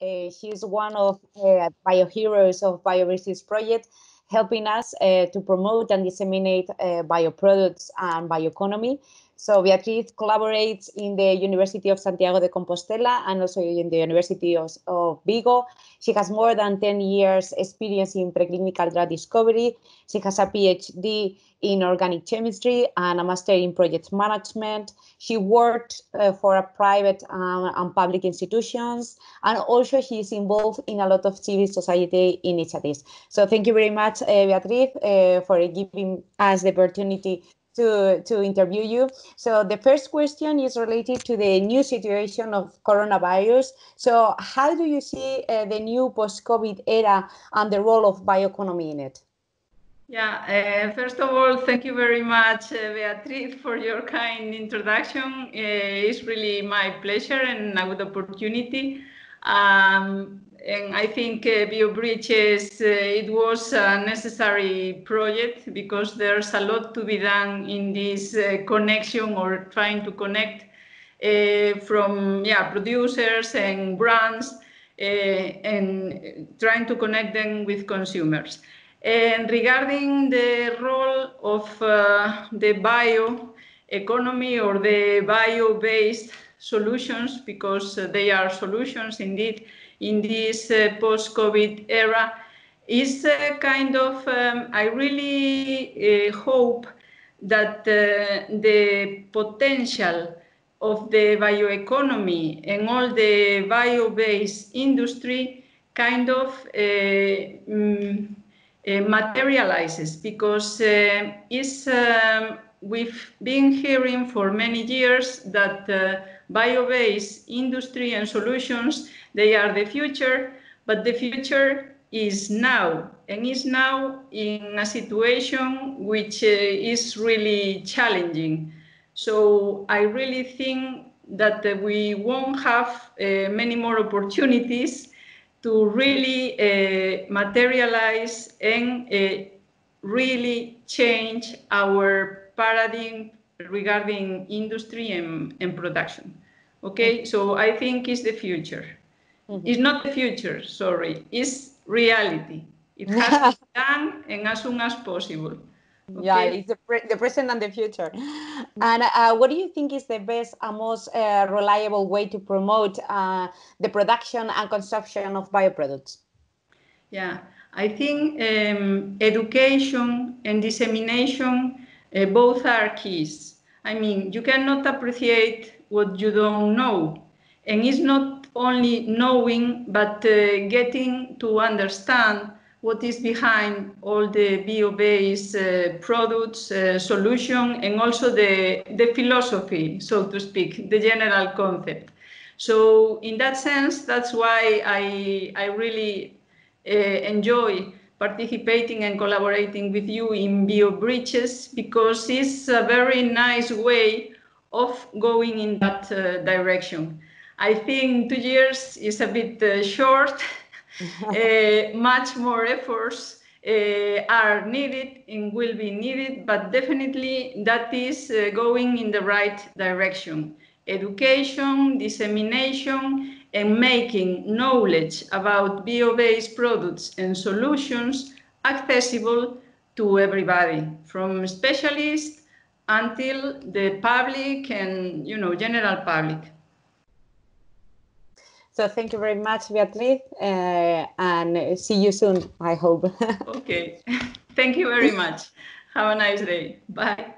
She's one of bioheroes of Biobridges project, helping us to promote and disseminate bioproducts and bioeconomy. So Beatriz collaborates in the University of Santiago de Compostela and also in the University of Vigo. She has more than 10 years experience in preclinical drug discovery. She has a PhD in organic chemistry and a master in project management. She worked for a private and public institutions, and also she is involved in a lot of civil society initiatives. So thank you very much, Beatriz, for giving us the opportunity to interview you. So the first question is related to the new situation of coronavirus. So how do you see the new post-COVID era and the role of bioeconomy in it? Yeah, first of all, thank you very much, Beatriz, for your kind introduction. It's really my pleasure and a good opportunity. And I think Biobridges, it was a necessary project because there's a lot to be done in this connection or trying to connect from producers and brands and trying to connect them with consumers. And regarding the role of the bioeconomy or the bio-based solutions, because they are solutions indeed in this post-COVID era, is kind of, I really hope that the potential of the bioeconomy and all the bio-based industry kind of materializes, because we've been hearing for many years that bio-based industry and solutions, they are the future, but the future is now, and is now in a situation which is really challenging. So I really think that we won't have many more opportunities to really materialize and really change our paradigm regarding industry and production. Okay, so I think it's the future. It's not the future, sorry, it's reality. It has to be done and as soon as possible. Okay. Yeah, it's the present and the future. And what do you think is the best and most reliable way to promote the production and consumption of bioproducts? Yeah, I think education and dissemination both are keys. I mean, you cannot appreciate what you don't know. And it's not only knowing, but getting to understand what is behind all the bio-based products, solution, and also the philosophy, so to speak, the general concept. So in that sense, that's why I really enjoy participating and collaborating with you in Biobridges, because it's a very nice way of going in that direction. I think 2 years is a bit short. Much more efforts are needed and will be needed, but definitely that is going in the right direction. Education, dissemination, and making knowledge about bio-based products and solutions accessible to everybody, from specialists until the public and general public. So thank you very much, Beatriz, and see you soon, I hope. Okay, thank you very much. Have a nice day. Bye.